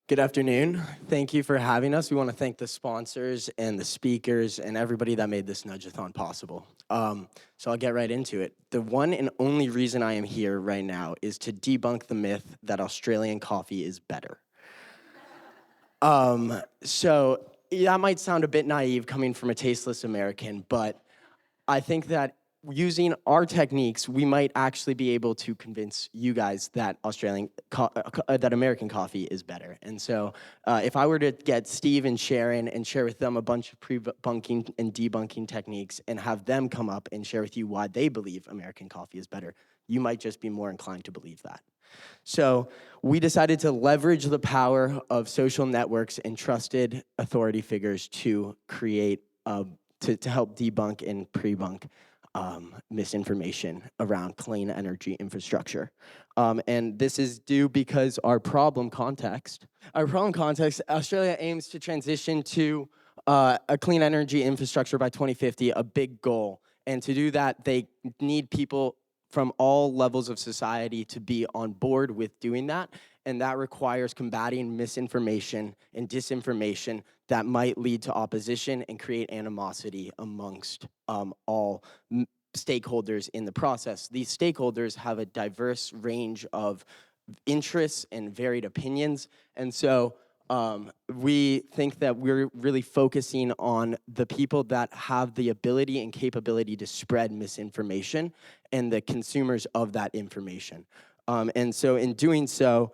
Good afternoon. Thank you for having us. We want to thank the sponsors and the speakers and everybody that made this Nudgeathon possible. So I'll get right into it. The one and only reason I am here right now is to debunk the myth that Australian coffee is better. So that might sound a bit naive coming from a tasteless American, but I think that using our techniques, we might actually be able to convince you guys that that American coffee is better. And so if I were to get Steve and Sharon and share with them a bunch of pre-bunking and debunking techniques and have them come up and share with you why they believe American coffee is better, you might just be more inclined to believe that. So we decided to leverage the power of social networks and trusted authority figures to create, to help debunk and pre-bunk misinformation around clean energy infrastructure. And this is due because our problem context, Australia aims to transition to a clean energy infrastructure by 2050, a big goal. And to do that, they need people from all levels of society to be on board with doing that. And that requires combating misinformation and disinformation that might lead to opposition and create animosity amongst all stakeholders in the process. These stakeholders have a diverse range of interests and varied opinions. And so we think that we're really focusing on the people that have the ability and capability to spread misinformation and the consumers of that information. And so in doing so,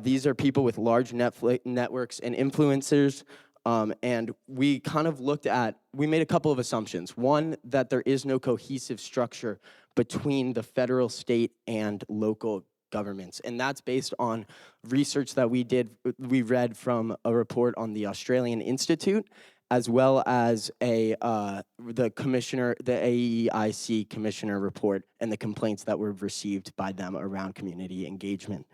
these are people with large networks and influencers. And we kind of we made a couple of assumptions. One, that there is no cohesive structure between the federal, state, and local governments. And that's based on research that we read from a report on the Australian Institute, as well as the AEIC commissioner report and the complaints that were received by them around community engagement.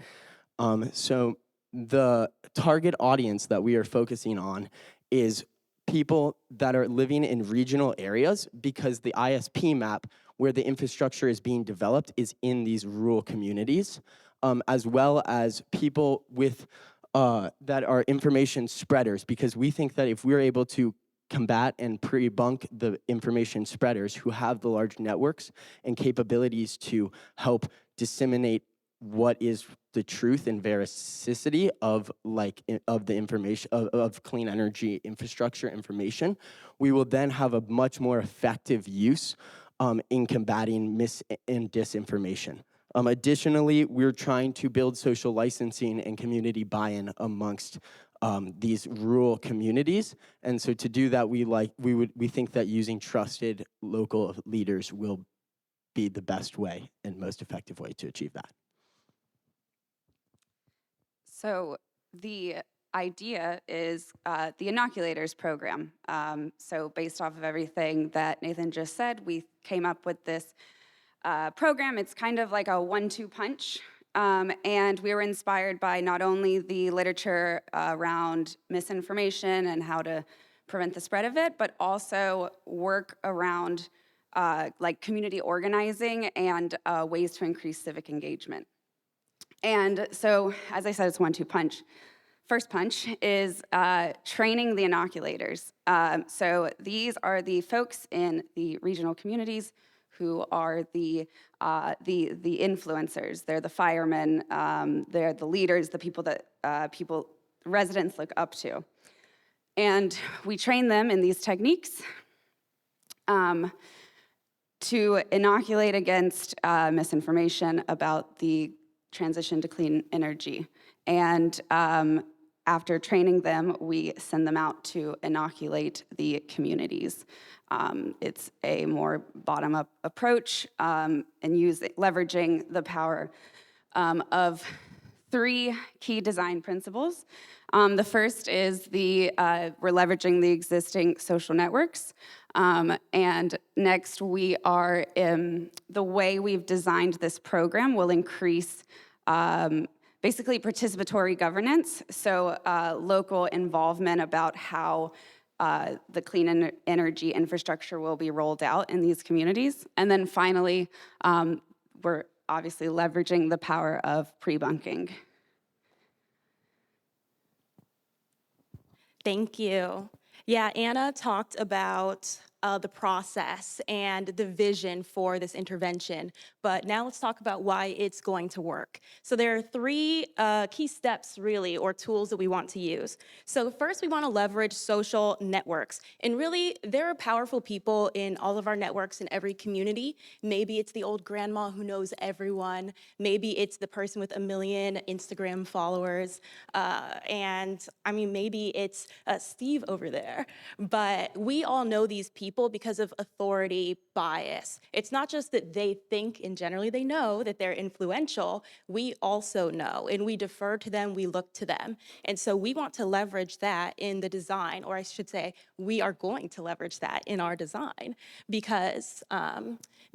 So the target audience that we are focusing on is people that are living in regional areas, because the ISP map where the infrastructure is being developed is in these rural communities, as well as people with that are information spreaders, because we think that if we're able to combat and pre-bunk the information spreaders who have the large networks and capabilities to help disseminate what is the truth and veracity of the information of clean energy infrastructure information, we will then have a much more effective use in combating mis and disinformation. Additionally, we're trying to build social licensing and community buy-in amongst these rural communities, and so to do that, we think that using trusted local leaders will be the best way and most effective way to achieve that. So the idea is the Inoculators program. So based off of everything that Nathan just said, we came up with this program. It's kind of like a 1-2 punch. And we were inspired by not only the literature around misinformation and how to prevent the spread of it, but also work around like community organizing and ways to increase civic engagement. And so, as I said, it's 1-2 punch. First punch is training the inoculators. So these are the folks in the regional communities who are the influencers. They're the firemen. They're the leaders, the people that residents look up to. And we train them in these techniques to inoculate against misinformation about the transition to clean energy. And after training them, we send them out to inoculate the communities. It's a more bottom-up approach and leveraging the power of 3 key design principles. The first is we're leveraging the existing social networks. And next, we are, the way we've designed this program will increase basically participatory governance, so local involvement about how the clean energy infrastructure will be rolled out in these communities. And then finally, we're obviously leveraging the power of pre-bunking. Thank you. Yeah, Anna talked about the process and the vision for this intervention, but now let's talk about why it's going to work. So there are three key steps, really, or tools that we want to use. So first, we want to leverage social networks. And really, there are powerful people in all of our networks in every community. Maybe it's the old grandma who knows everyone. Maybe it's the person with 1 million Instagram followers. And I mean, maybe it's Steve over there. But we all know these people because of authority bias. It's not just that they think and generally they know that they're influential. We also know, and we defer to them, we look to them. And so we want to leverage that in the design, or I should say, we are going to leverage that in our design because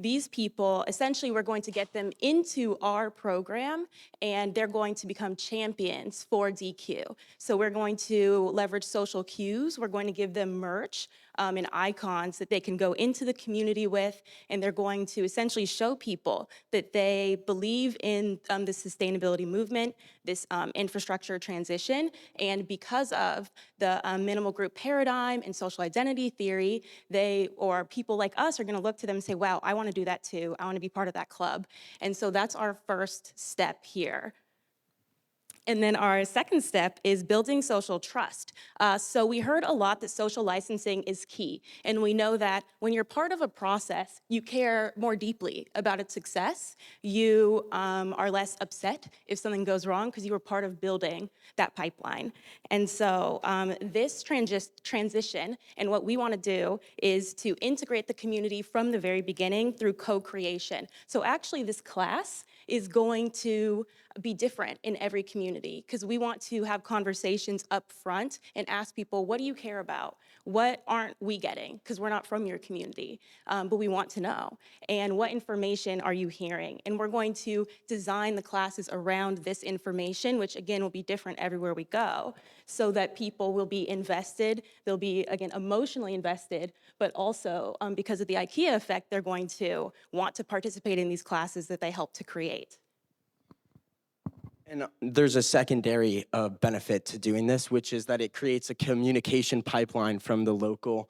these people, essentially, we're going to get them into our program and they're going to become champions for DQ. So we're going to leverage social cues. We're going to give them merch and icons that they can go into the community with, and they're going to essentially show people that they believe in the sustainability movement, this infrastructure transition, and because of the minimal group paradigm and social identity theory, they, or people like us, are gonna look to them and say, wow, I wanna do that too, I wanna be part of that club. And so that's our first step here. And then our second step is building social trust. So we heard a lot that social licensing is key. And we know that when you're part of a process, you care more deeply about its success. You are less upset if something goes wrong because you were part of building that pipeline. And so this transition, and what we want to do is to integrate the community from the very beginning through co-creation. So actually this class is going to be different in every community because we want to have conversations up front and ask people, what do you care about? What aren't we getting? Because we're not from your community, but we want to know. And what information are you hearing? And we're going to design the classes around this information, which again will be different everywhere we go, so that people will be invested. They'll be, again, emotionally invested, but also because of the IKEA effect, they're going to want to participate in these classes that they help to create. And there's a secondary benefit to doing this, which is that it creates a communication pipeline from the local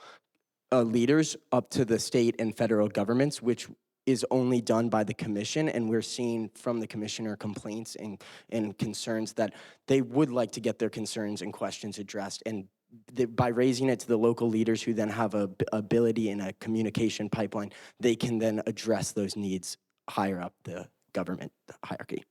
leaders up to the state and federal governments, which is only done by the commission. And we're seeing from the commissioner complaints and concerns that they would like to get their concerns and questions addressed. And by raising it to the local leaders who then have a ability in a communication pipeline, they can then address those needs higher up the government hierarchy.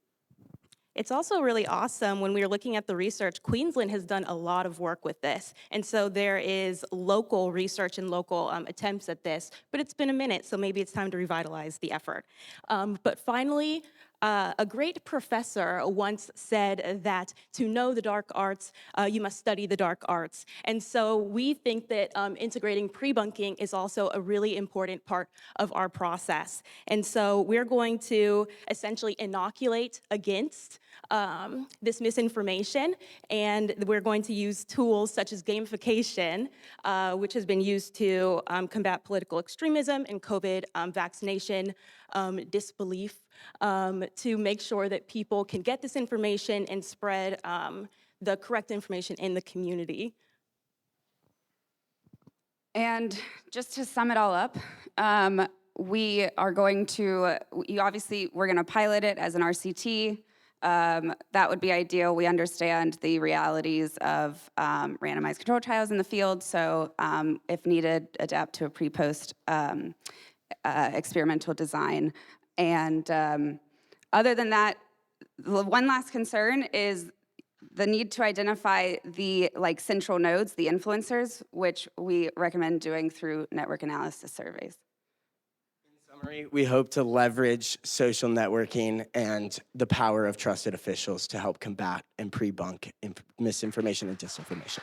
It's also really awesome when we were looking at the research, Queensland has done a lot of work with this. And so there is local research and local attempts at this, but it's been a minute, so maybe it's time to revitalize the effort. But finally, a great professor once said that to know the dark arts, you must study the dark arts. And so we think that integrating pre-bunking is also a really important part of our process. And so we're going to essentially inoculate against this misinformation, and we're going to use tools such as gamification, which has been used to combat political extremism and COVID vaccination disbelief, to make sure that people can get this information and spread the correct information in the community. And just to sum it all up, we are going to, we're going to pilot it as an RCT. That would be ideal. We understand the realities of randomized control trials in the field, so if needed, adapt to a pre-post experimental design. And other than that, the one last concern is the need to identify the central nodes, the influencers, which we recommend doing through network analysis surveys. In summary, we hope to leverage social networking and the power of trusted officials to help combat and pre-bunk misinformation and disinformation.